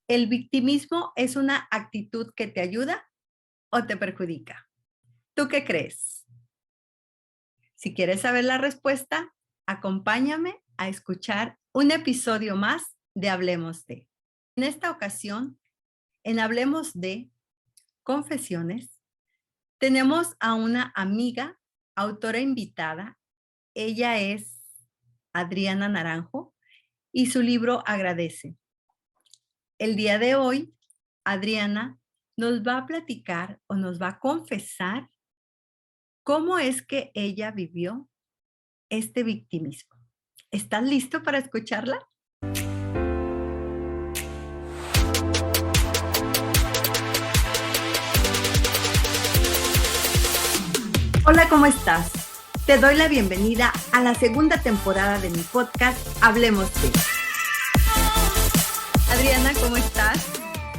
¿El victimismo es una actitud que te ayuda o te perjudica? ¿Tú qué crees? Si quieres saber la respuesta, acompáñame a escuchar un episodio más de Hablemos de. En esta ocasión, en Hablemos de Confesiones, tenemos a una amiga, autora invitada. Ella es Adriana Naranjo y su libro Agradece. El día de hoy, Adriana nos va a platicar o nos va a confesar cómo es que ella vivió este victimismo. ¿Estás listo para escucharla? Hola, ¿cómo estás? Te doy la bienvenida a la segunda temporada de mi podcast Hablemos de. Adriana, ¿cómo estás?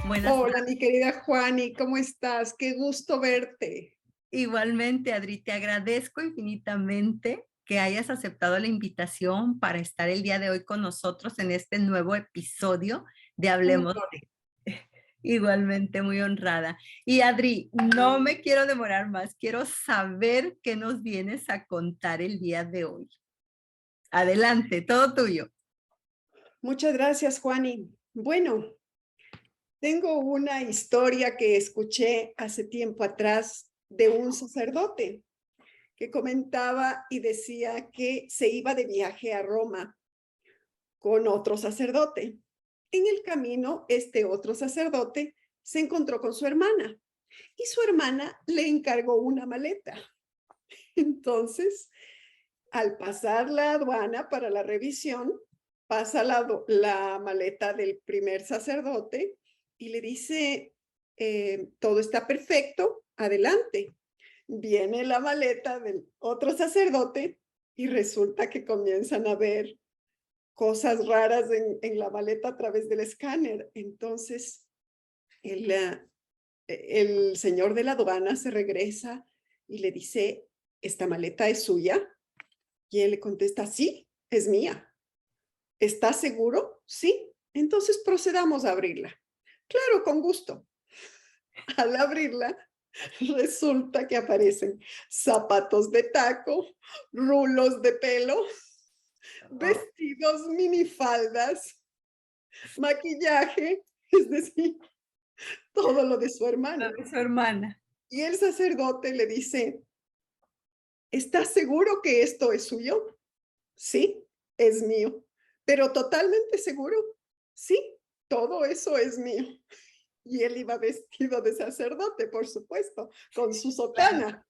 Buenas Hola, tardes. mi querida Juani, ¿cómo estás? Qué gusto verte. Igualmente, Adri, te agradezco infinitamente que hayas aceptado la invitación para estar el día de hoy con nosotros en este nuevo episodio de Un Hablemos honor. de. Igualmente, muy honrada. Y Adri, no me quiero demorar más, quiero saber qué nos vienes a contar el día de hoy. Adelante, todo tuyo. Muchas gracias, Juani. Bueno, tengo una historia que escuché hace tiempo atrás de un sacerdote que comentaba y decía que se iba de viaje a Roma con otro sacerdote. En el camino, este otro sacerdote se encontró con su hermana y su hermana le encargó una maleta. Entonces, al pasar la aduana para la revisión, pasa la maleta del primer sacerdote y le dice, todo está perfecto, adelante. Viene la maleta del otro sacerdote y resulta que comienzan a ver cosas raras en la maleta a través del escáner. Entonces, el, el señor de la aduana se regresa y le dice, ¿esta maleta es suya? Y él le contesta, sí, es mía. ¿Estás seguro? Sí. Entonces procedamos a abrirla. Claro, con gusto. Al abrirla, resulta que aparecen zapatos de taco, rulos de pelo, vestidos, minifaldas, maquillaje, es decir, todo lo de su La hermana. de su hermana. Y el sacerdote le dice, ¿estás seguro que esto es suyo? Sí, es mío. Pero totalmente seguro, sí, todo eso es mío. Y él iba vestido de sacerdote, por supuesto, con su Claro. sotana.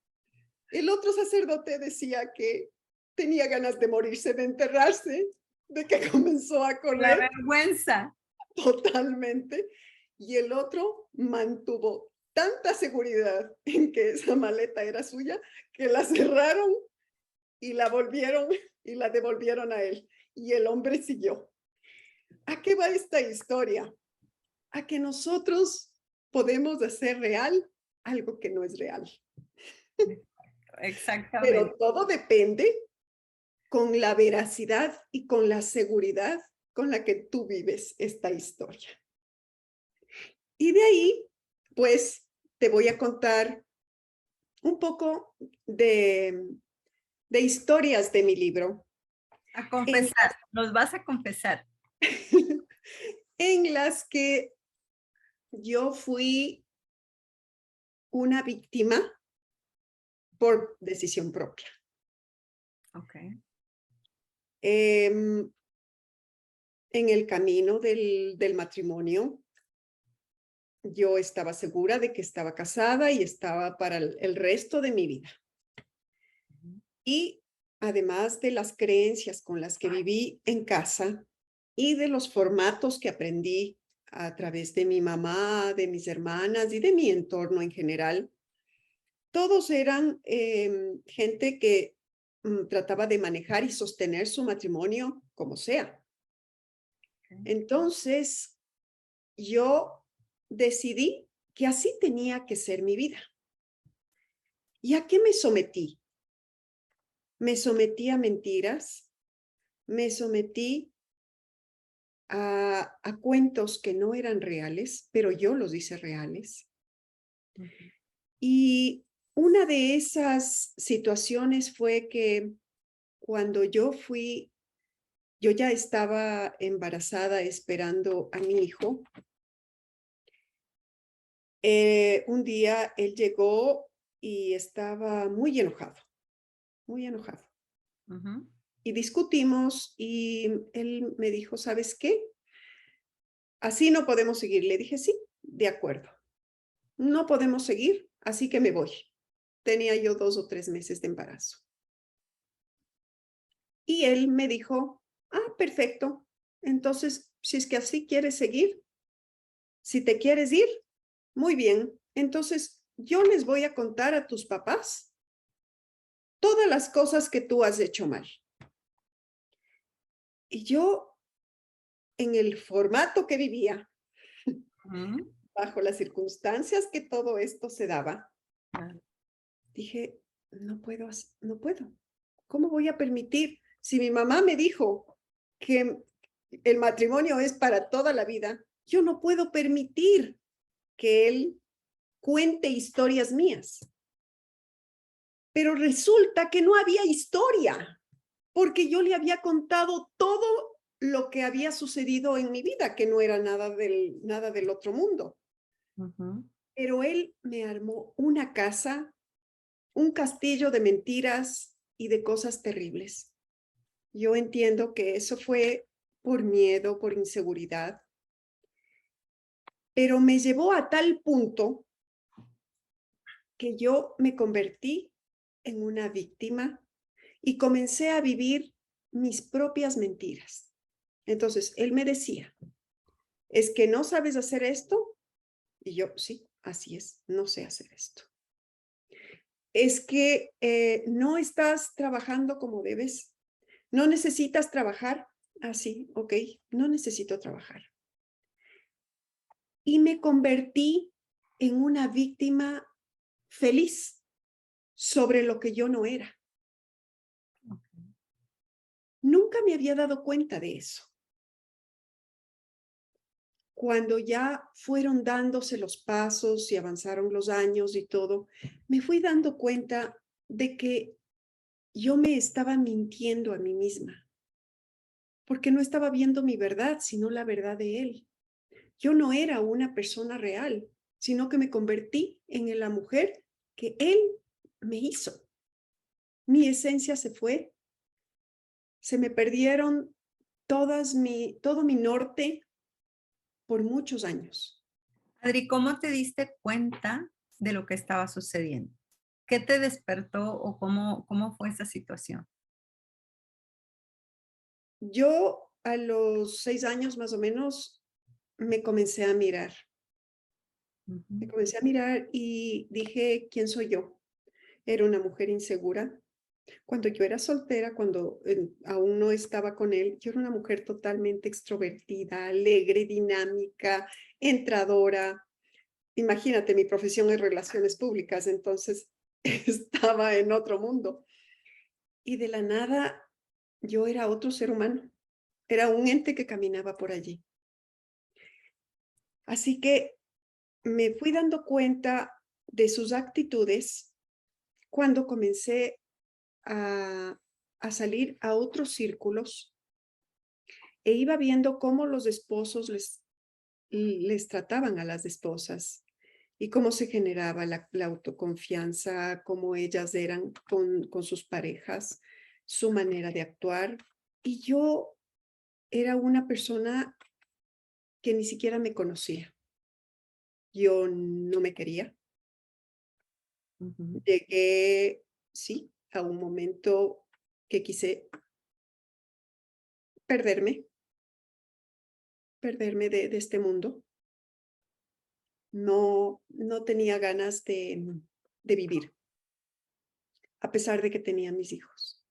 El otro sacerdote decía que tenía ganas de morirse, de enterrarse, de que comenzó a La correr vergüenza. totalmente. Y el otro mantuvo tanta seguridad en que esa maleta era suya que la cerraron y la volvieron y la devolvieron a él. Y el hombre siguió. ¿A qué va esta historia? A que nosotros podemos hacer real algo que no es real. Exactamente. Pero todo depende con la veracidad y con la seguridad con la que tú vives esta historia. Y de ahí, pues, te voy a contar un poco de historias de mi libro, A en confesar, nos vas a confesar. en las que yo fui una víctima por decisión propia. Ok. En el camino del matrimonio, yo estaba segura de que estaba casada y estaba para el resto de mi vida. Y además de las creencias con las que viví en casa y de los formatos que aprendí a través de mi mamá, de mis hermanas y de mi entorno en general, todos eran gente que trataba de manejar y sostener su matrimonio como sea. Entonces, yo decidí que así tenía que ser mi vida. ¿Y a qué me sometí? Me sometí a mentiras, me sometí a cuentos que no eran reales, pero yo los hice reales. Ujú. Y una de esas situaciones fue que cuando yo ya estaba embarazada esperando a mi hijo. Un día él llegó y estaba muy enojado, muy enojado. Ujú. Y discutimos y él me dijo, ¿sabes qué? Así no podemos seguir. Le dije, sí, de acuerdo. No podemos seguir, así que me voy. Tenía yo 2 o 3 meses de embarazo. Y él me dijo, perfecto. Entonces, si es que así quieres seguir, si te quieres ir, muy bien. Entonces, yo les voy a contar a tus papás todas las cosas que tú has hecho mal. Y yo, en el formato que vivía, Ujú. bajo las circunstancias que todo esto se daba, Claro. dije, no puedo. ¿Cómo voy a permitir? Si mi mamá me dijo que el matrimonio es para toda la vida, yo no puedo permitir que él cuente historias mías. Pero resulta que no había historia, porque yo le había contado todo lo que había sucedido en mi vida, que no era nada del otro mundo. Ujú. Pero él me armó una casa, un castillo de mentiras y de cosas terribles. Yo entiendo que eso fue por miedo, por inseguridad, pero me llevó a tal punto que yo me convertí en una víctima y comencé a vivir mis propias mentiras. Entonces, él me decía, ¿es que no sabes hacer esto? Y yo, sí, así es, no sé hacer esto. Es que no estás trabajando como debes, no necesitas trabajar. Así, ok, no necesito trabajar. Y me convertí en una víctima feliz sobre lo que yo no era. Ok. Nunca me había dado cuenta de eso. Cuando ya fueron dándose los pasos y avanzaron los años y todo, me fui dando cuenta de que yo me estaba mintiendo a mí misma, porque no estaba viendo mi verdad, sino la verdad de él. Yo no era una persona real, sino que me convertí en la mujer que él me hizo. Mi esencia se fue, se me perdieron todo mi norte por muchos años. Adri, ¿cómo te diste cuenta de lo que estaba sucediendo? ¿Qué te despertó o cómo fue esa situación? Yo a los 6 años más o menos me comencé a mirar. Me Ujú. comencé a mirar y dije, ¿quién soy yo? Era una mujer insegura. Cuando yo era soltera, cuando aún no estaba con él, yo era una mujer totalmente extrovertida, alegre, dinámica, entradora. Imagínate, mi profesión es relaciones públicas, entonces estaba en otro mundo. Y de la nada, yo era otro ser humano. Era un ente que caminaba por allí. Así que me fui dando cuenta de sus actitudes cuando comencé a, a salir a otros círculos e iba viendo cómo los esposos les trataban a las esposas y cómo se generaba la autoconfianza, cómo ellas eran con sus parejas, su manera de actuar. Y yo era una persona que ni siquiera me conocía. Yo no me quería. Ujú. Llegué, sí, a un momento que quise perderme, perderme de este mundo. No tenía ganas de vivir, a pesar de que tenía mis hijos.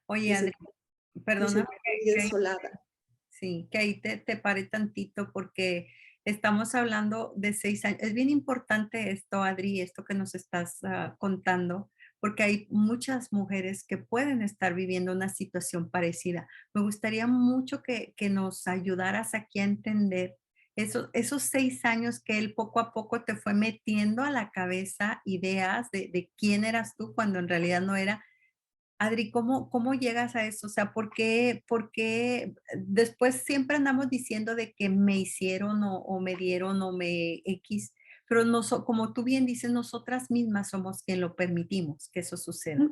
Oye, Me Adri, sentía, me perdóname sentía muy que desolada. sí, que ahí te pare tantito porque estamos hablando de 6 años. Es bien importante esto, Adri, esto que nos estás contando, porque hay muchas mujeres que pueden estar viviendo una situación parecida. Me gustaría mucho que nos ayudaras aquí a entender esos 6 años que él poco a poco te fue metiendo a la cabeza ideas de quién eras tú cuando en realidad no era. Adri, ¿cómo llegas a eso? O sea, ¿por qué después siempre andamos diciendo de que me hicieron o me dieron o me X, pero como tú bien dices, nosotras mismas somos quien lo permitimos que eso suceda?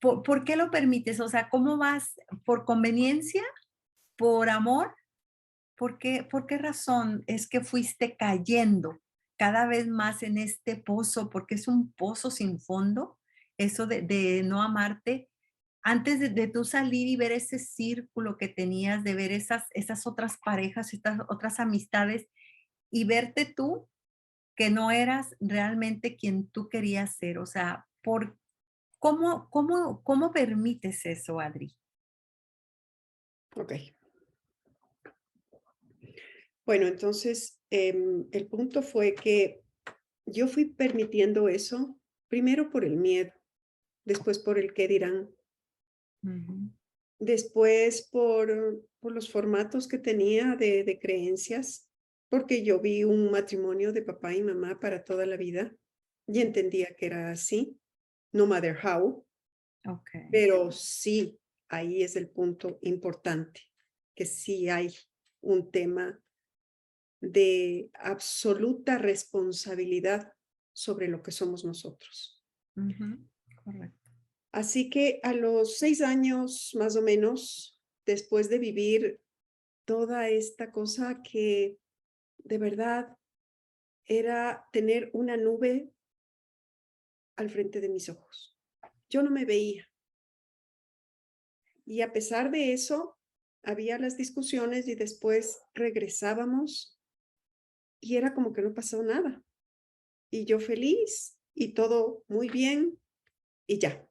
¿Por qué lo permites? O sea, ¿cómo vas? ¿Por conveniencia? ¿Por amor? ¿Por qué razón es que fuiste cayendo cada vez más en este pozo? Porque es un pozo sin fondo, eso de no amarte. Antes de tú salir y ver ese círculo que tenías, de ver esas otras parejas, estas otras amistades y verte tú que no eras realmente quien tú querías ser. O sea, ¿cómo permites eso, Adri? Ok. Bueno, entonces el punto fue que yo fui permitiendo eso, primero por el miedo, después por el qué dirán, Ujú, después por los formatos que tenía de creencias, porque yo vi un matrimonio de papá y mamá para toda la vida y entendía que era así, no matter how, okey. pero sí, ahí es el punto importante, que sí hay un tema de absoluta responsabilidad sobre lo que somos nosotros. Ujú, correcto. Así que a los 6 años, más o menos, después de vivir toda esta cosa que de verdad era tener una nube al frente de mis ojos. Yo no me veía. Y a pesar de eso, había las discusiones y después regresábamos y era como que no pasó nada. Y yo feliz y todo muy bien y ya.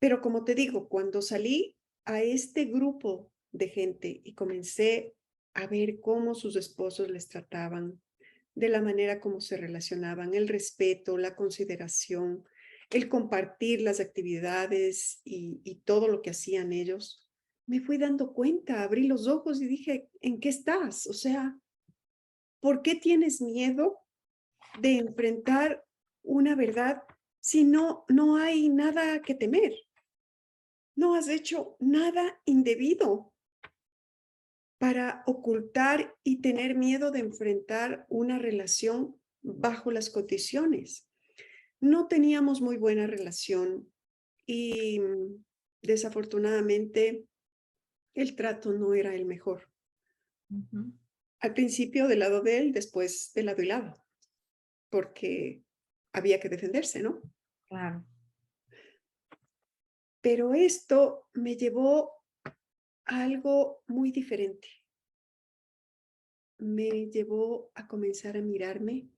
Pero como te digo, cuando salí a este grupo de gente y comencé a ver cómo sus esposos les trataban, de la manera como se relacionaban, el respeto, la consideración, el compartir las actividades y todo lo que hacían ellos, me fui dando cuenta, abrí los ojos y dije, ¿en qué estás? O sea, ¿por qué tienes miedo de enfrentar una verdad si no hay nada que temer? No has hecho nada indebido para ocultar y tener miedo de enfrentar una relación bajo las condiciones. No teníamos muy buena relación y desafortunadamente el trato no era el mejor. Ujú, Al principio del lado de él, después del lado y lado, porque había que defenderse, ¿no? claro. Pero esto me llevó a algo muy diferente. Me llevó a comenzar a mirarme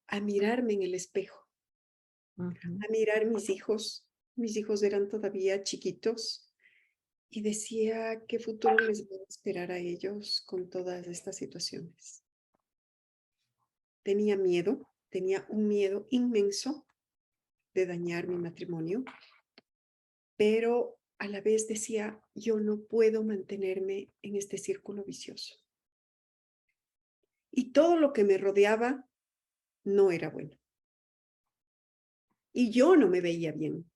en el espejo, Ujú. a mirar mis hijos. Mis hijos eran todavía chiquitos y decía, ¿qué futuro les va a esperar a ellos con todas estas situaciones? Tenía un miedo inmenso de dañar mi matrimonio, pero a la vez decía, yo no puedo mantenerme en este círculo vicioso. Y todo lo que me rodeaba no era bueno. Y yo no me veía bien.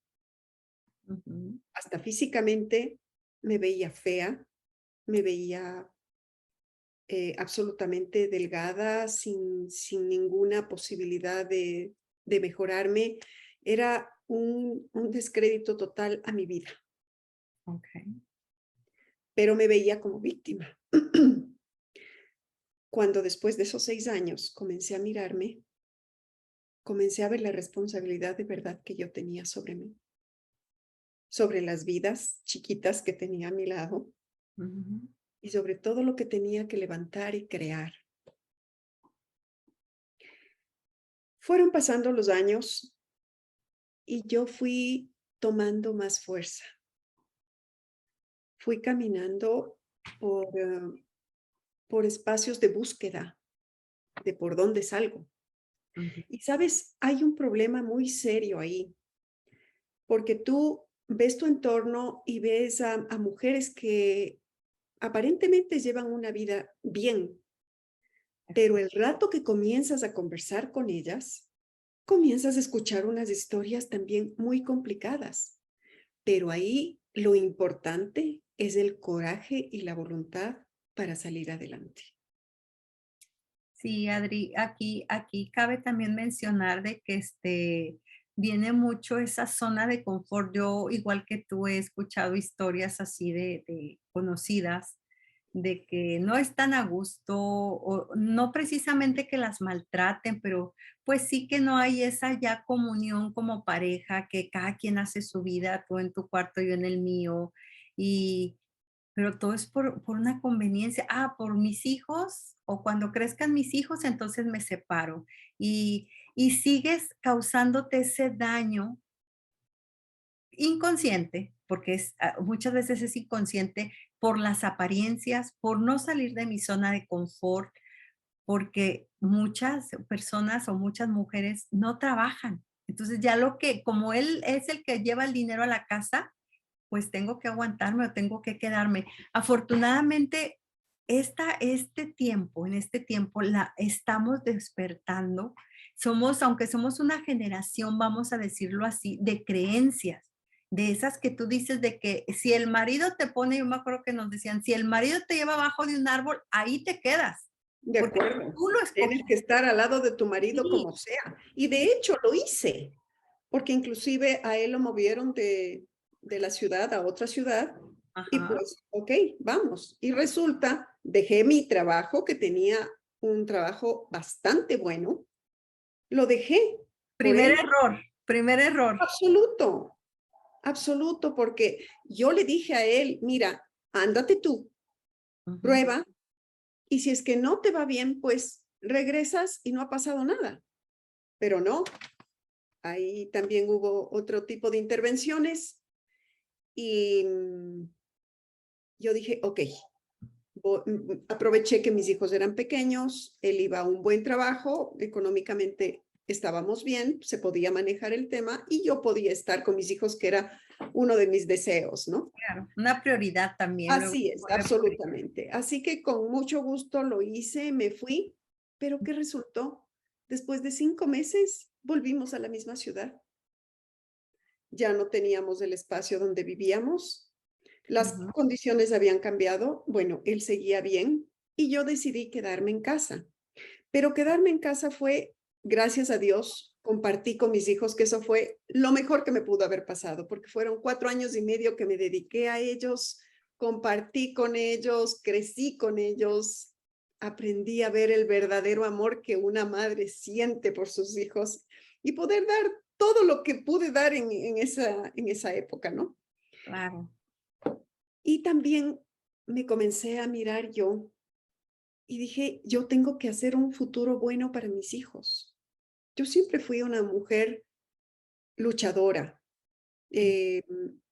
Ujú, Hasta físicamente me veía fea, me veía absolutamente delgada, sin ninguna posibilidad de mejorarme. Era un descrédito total a mi vida, okey. pero me veía como víctima. Cuando después de esos 6 años comencé a mirarme, comencé a ver la responsabilidad de verdad que yo tenía sobre mí, sobre las vidas chiquitas que tenía a mi lado Ujú, y sobre todo lo que tenía que levantar y crear. Fueron pasando los años y yo fui tomando más fuerza. Fui caminando por espacios de búsqueda de por dónde salgo. Ujú. Y sabes, hay un problema muy serio ahí, porque tú ves tu entorno y ves a mujeres que aparentemente llevan una vida bien, pero el rato que comienzas a conversar con ellas, comienzas a escuchar unas historias también muy complicadas. Pero ahí lo importante es el coraje y la voluntad para salir adelante. Sí, Adri, aquí cabe también mencionar de que viene mucho esa zona de confort. Yo, igual que tú, he escuchado historias así de conocidas de que no están a gusto, o no precisamente que las maltraten, pero pues sí que no hay esa ya comunión como pareja, que cada quien hace su vida, tú en tu cuarto, yo en el mío, y pero todo es por una conveniencia. Ah, por mis hijos, o cuando crezcan mis hijos, entonces me separo. Y sigues causándote ese daño inconsciente, porque muchas veces es inconsciente por las apariencias, por no salir de mi zona de confort, porque muchas personas o muchas mujeres no trabajan. Entonces ya como él es el que lleva el dinero a la casa, pues tengo que aguantarme o tengo que quedarme. Afortunadamente, en este tiempo la estamos despertando. Aunque somos una generación, vamos a decirlo así, de creencias, de esas que tú dices de que si el marido te pone, yo me acuerdo que nos decían, si el marido te lleva abajo de un árbol, ahí te quedas, De porque acuerdo. tú lo Tienes que escogiste. estar al lado de tu marido Sí, como sea. Y de hecho lo hice, porque inclusive a él lo movieron de la ciudad a otra ciudad y ajá. pues, ok, vamos. Y resulta, dejé mi trabajo, que tenía un trabajo bastante bueno, lo dejé por Primer él. error, primer error. Absoluto, absoluto, porque yo le dije a él, mira, ándate tú, Ujú. prueba, y si es que no te va bien, pues regresas y no ha pasado nada. Pero no, ahí también hubo otro tipo de intervenciones y yo dije, ok, aproveché que mis hijos eran pequeños, él iba a un buen trabajo, económicamente estábamos bien, se podía manejar el tema y yo podía estar con mis hijos, que era uno de mis deseos, ¿no? Claro, una prioridad también, luego Así se es, vuelve absolutamente. Así que con mucho gusto lo hice, me fui, pero ¿qué resultó? Después de 5 meses volvimos a la misma ciudad. Ya no teníamos el espacio donde vivíamos, las ujú, condiciones habían cambiado, bueno, él seguía bien y yo decidí quedarme en casa. Pero quedarme en casa fue, gracias a Dios, compartí con mis hijos que eso fue lo mejor que me pudo haber pasado, porque fueron 4 años y medio que me dediqué a ellos, compartí con ellos, crecí con ellos, aprendí a ver el verdadero amor que una madre siente por sus hijos y poder dar todo lo que pude dar en esa época, ¿no? claro. Y también me comencé a mirar yo y dije, yo tengo que hacer un futuro bueno para mis hijos. Yo siempre fui una mujer luchadora. eh,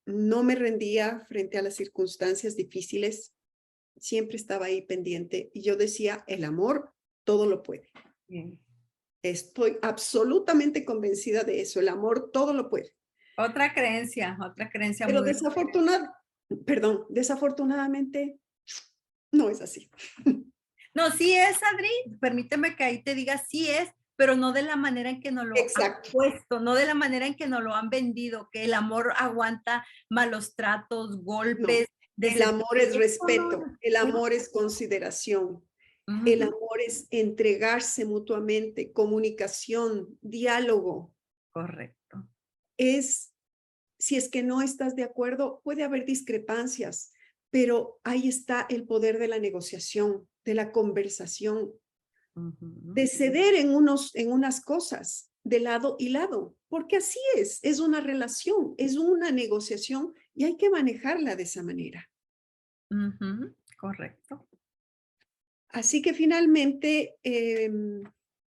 no me rendía frente a las circunstancias difíciles. Siempre estaba ahí pendiente y yo decía, el amor todo lo puede. Bien. Estoy absolutamente convencida de eso. El amor todo lo puede. Otra creencia Pero muy desafortunadamente no es así. no, sí es, Adri, permíteme que ahí te diga sí es, pero no de la manera en que nos lo han Exacto. puesto, no de la manera en que nos lo han vendido, que el amor aguanta malos tratos, No. golpes, El decepciones. amor es Eso no respeto. El es. amor es consideración. El Ujú, amor es entregarse mutuamente, comunicación, diálogo. correcto. Es, si es que no estás de acuerdo, puede haber discrepancias, pero ahí está el poder de la negociación, de la conversación, Ujú, de ceder en unas cosas de lado y lado, porque así es una relación, es una negociación y hay que manejarla de esa manera. ujú, correcto. Así que finalmente,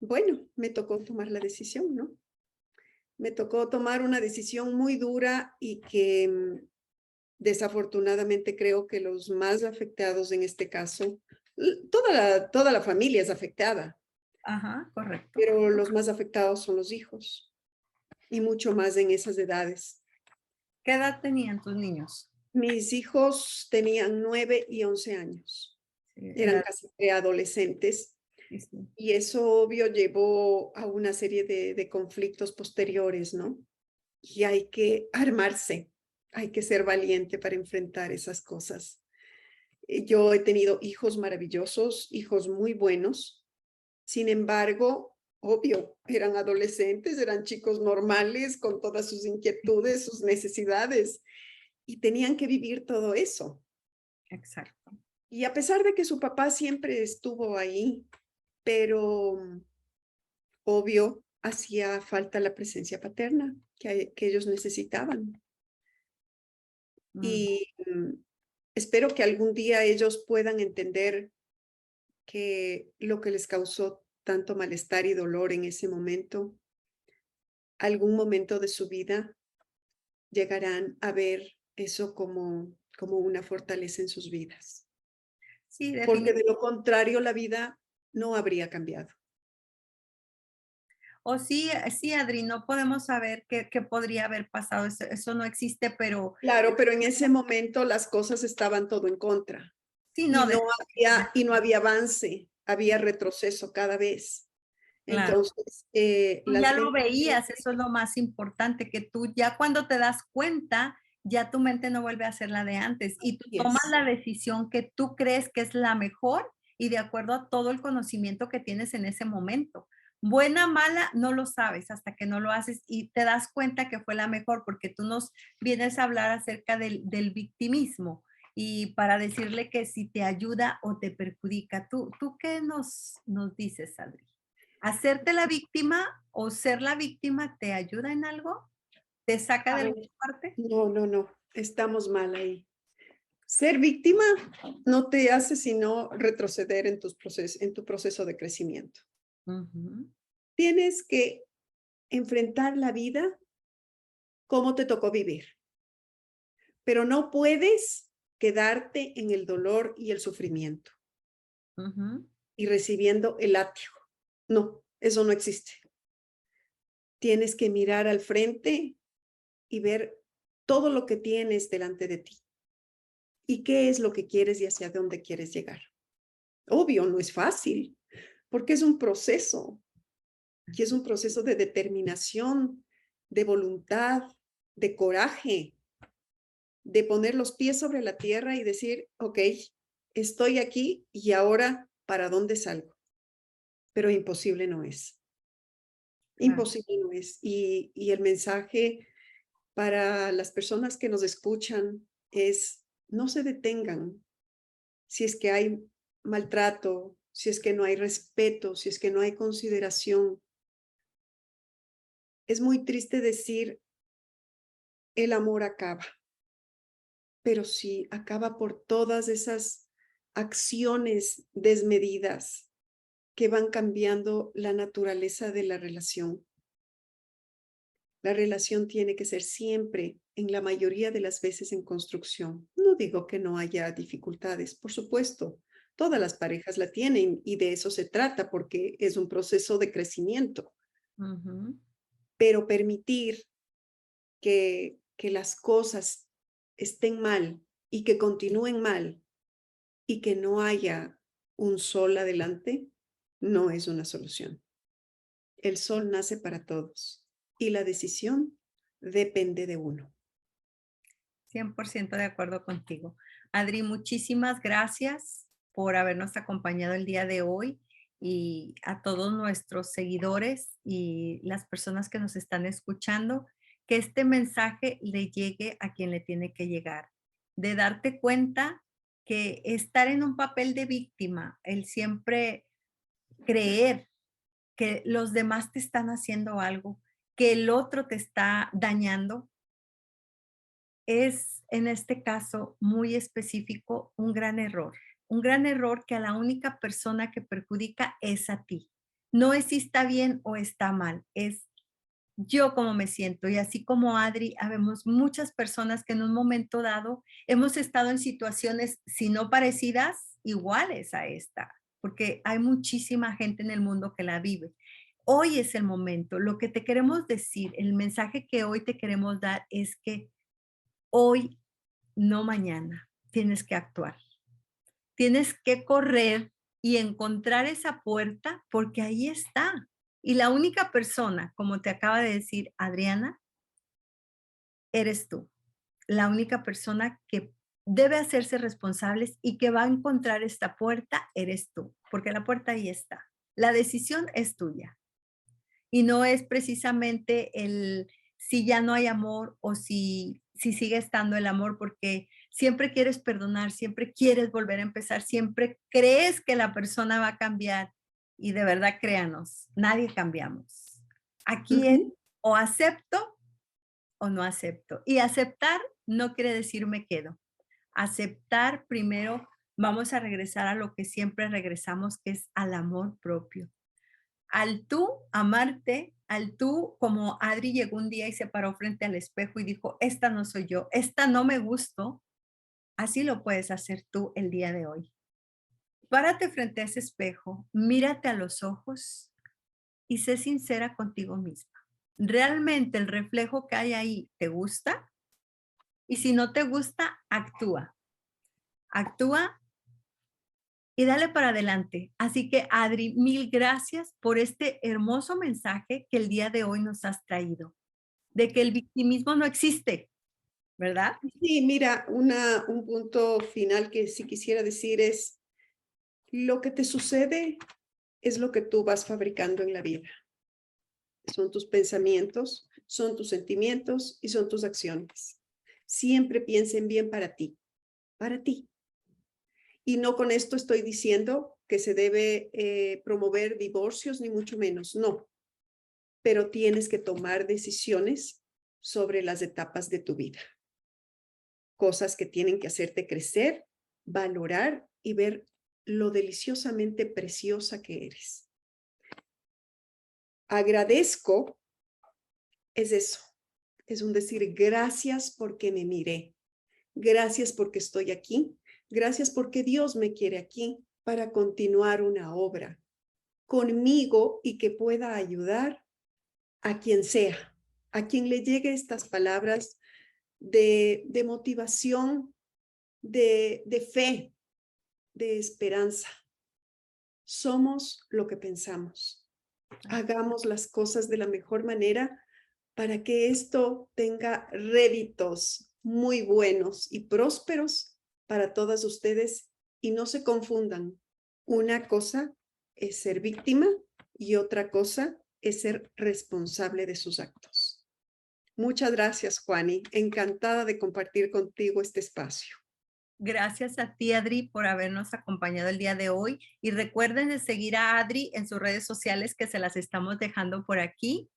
bueno, me tocó tomar la decisión, ¿no? Me tocó tomar una decisión muy dura y que desafortunadamente creo que los más afectados en este caso, toda la familia es afectada, Ajá, correcto. pero los más afectados son los hijos y mucho más en esas edades. ¿Qué edad tenían tus niños? Mis hijos tenían 9 y 11 años, Sí, eran casi preadolescentes sí, sí. y eso obvio llevó a una serie de conflictos posteriores, ¿no? Y hay que armarse, hay que ser valiente para enfrentar esas cosas. Yo he tenido hijos maravillosos, hijos muy buenos. Sin embargo, obvio, eran adolescentes, eran chicos normales con todas sus inquietudes, sus necesidades y tenían que vivir todo eso. Exacto. Y a pesar de que su papá siempre estuvo ahí, pero obvio, hacía falta la presencia paterna que ellos necesitaban. Mm, Y espero que algún día ellos puedan entender que lo que les causó tanto malestar y dolor en ese momento, algún momento de su vida llegarán a ver eso como una fortaleza en sus vidas, sí, porque definitivamente. de lo contrario la vida no habría cambiado. O sí, sí, Adri, no podemos saber qué podría haber pasado. Eso no existe, pero Claro, pero en ese momento las cosas estaban todo en contra sí, y no, no había avance, había retroceso cada vez. claro. Entonces, Tú las ya lo mentes veías, eso es lo más importante, que tú ya cuando te das cuenta, ya tu mente no vuelve a ser la de antes y tú así tomas es, la decisión que tú crees que es la mejor y de acuerdo a todo el conocimiento que tienes en ese momento. Buena, mala, no lo sabes hasta que no lo haces y te das cuenta que fue la mejor, porque tú nos vienes a hablar acerca del victimismo y para decirle que si te ayuda o te perjudica. ¿Tú qué nos dices, Adri? ¿Hacerte la víctima o ser la víctima te ayuda en algo? ¿Te saca a de ver, alguna parte? no, no, no, estamos mal ahí. Ser víctima no te hace sino retroceder en tu proceso de crecimiento. Ujú, Tienes que enfrentar la vida como te tocó vivir, pero no puedes quedarte en el dolor y el sufrimiento ujú, y recibiendo el látigo. No, eso no existe. Tienes que mirar al frente y ver todo lo que tienes delante de ti y qué es lo que quieres y hacia dónde quieres llegar. Obvio, no es fácil, porque es un proceso, y es un proceso de determinación, de voluntad, de coraje, de poner los pies sobre la tierra y decir, ok, estoy aquí y ahora, ¿para dónde salgo? Pero imposible no es, claro. imposible no es. Y el mensaje para las personas que nos escuchan es, no se detengan si es que hay maltrato, si es que no hay respeto, si es que no hay consideración. Es muy triste decir, el amor acaba, pero sí acaba por todas esas acciones desmedidas que van cambiando la naturaleza de la relación. La relación tiene que ser siempre, en la mayoría de las veces, en construcción. No digo que no haya dificultades, por supuesto, todas las parejas la tienen y de eso se trata porque es un proceso de crecimiento, Ujú. pero permitir que las cosas estén mal y que continúen mal y que no haya un sol adelante, no es una solución. El sol nace para todos y la decisión depende de uno. 100% de acuerdo contigo. Adri, muchísimas gracias por habernos acompañado el día de hoy y a todos nuestros seguidores y las personas que nos están escuchando, que este mensaje le llegue a quien le tiene que llegar, de darte cuenta que estar en un papel de víctima, el siempre creer que los demás te están haciendo algo, que el otro te está dañando, es en este caso muy específico un gran error que a la única persona que perjudica es a ti. No es si está bien o está mal, es yo como me siento y así como Adri, habemos muchas personas que en un momento dado hemos estado en situaciones, si no parecidas, iguales a esta. porque hay muchísima gente en el mundo que la vive. Hoy es el momento. Lo que te queremos decir, el mensaje que hoy te queremos dar es que hoy, no mañana, tienes que actuar. Tienes que correr y encontrar esa puerta porque ahí está. Y la única persona, como te acaba de decir Adriana, eres tú. La única persona que debe hacerse responsables y que va a encontrar esta puerta eres tú, porque la puerta ahí está. La decisión es tuya. Y no es precisamente el si ya no hay amor o si sigue estando el amor, porque siempre quieres perdonar, siempre quieres volver a empezar, siempre crees que la persona va a cambiar y de verdad créanos, nadie cambiamos. Aquí es Ujú. o acepto o no acepto. Y aceptar no quiere decir me quedo. Aceptar primero, vamos a regresar a lo que siempre regresamos, que es al amor propio. Al tú amarte, al tú, como Adri llegó un día y se paró frente al espejo y dijo, esta no soy yo, esta no me gustó, así lo puedes hacer tú el día de hoy. Párate frente a ese espejo, mírate a los ojos y sé sincera contigo misma. ¿Realmente el reflejo que hay ahí te gusta? Y si no te gusta, actúa. Actúa y dale para adelante. Así que, Adri, mil gracias por este hermoso mensaje que el día de hoy nos has traído, de que el victimismo no existe, ¿verdad? Sí, mira, un punto final que sí quisiera decir es, lo que te sucede es lo que tú vas fabricando en la vida. Son tus pensamientos, son tus sentimientos y son tus acciones. Siempre piensen bien para ti, para ti. Y no con esto estoy diciendo que se debe promover divorcios, ni mucho menos, no. Pero tienes que tomar decisiones sobre las etapas de tu vida. Cosas que tienen que hacerte crecer, valorar y ver lo deliciosamente preciosa que eres. Agradezco es eso, es un decir gracias porque me miré, gracias porque estoy aquí, gracias porque Dios me quiere aquí para continuar una obra conmigo y que pueda ayudar a quien sea, a quien le llegue estas palabras de motivación, de fe, de esperanza. Somos lo que pensamos. Hagamos las cosas de la mejor manera para que esto tenga réditos muy buenos y prósperos para todas ustedes y no se confundan. Una cosa es ser víctima y otra cosa es ser responsable de sus actos. Muchas gracias, Juani. Encantada de compartir contigo este espacio. Gracias a ti, Adri, por habernos acompañado el día de hoy. Y recuerden de seguir a Adri en sus redes sociales que se las estamos dejando por aquí.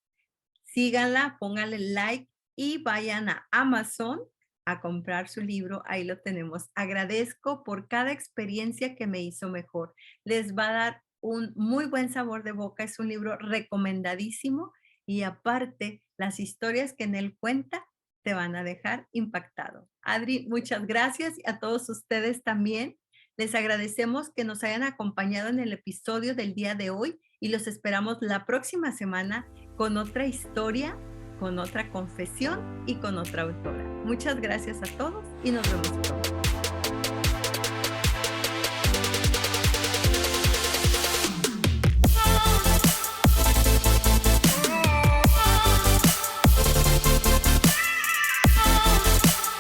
Síganla, pónganle like y vayan a Amazon a comprar su libro. Ahí lo tenemos. Agradezco por cada experiencia que me hizo mejor. Les va a dar un muy buen sabor de boca. Es un libro recomendadísimo y aparte las historias que en él cuenta te van a dejar impactado. Adri, muchas gracias y a todos ustedes también. Les agradecemos que nos hayan acompañado en el episodio del día de hoy y los esperamos la próxima semana con otra historia, con otra confesión y con otra autora. Muchas gracias a todos y nos vemos pronto.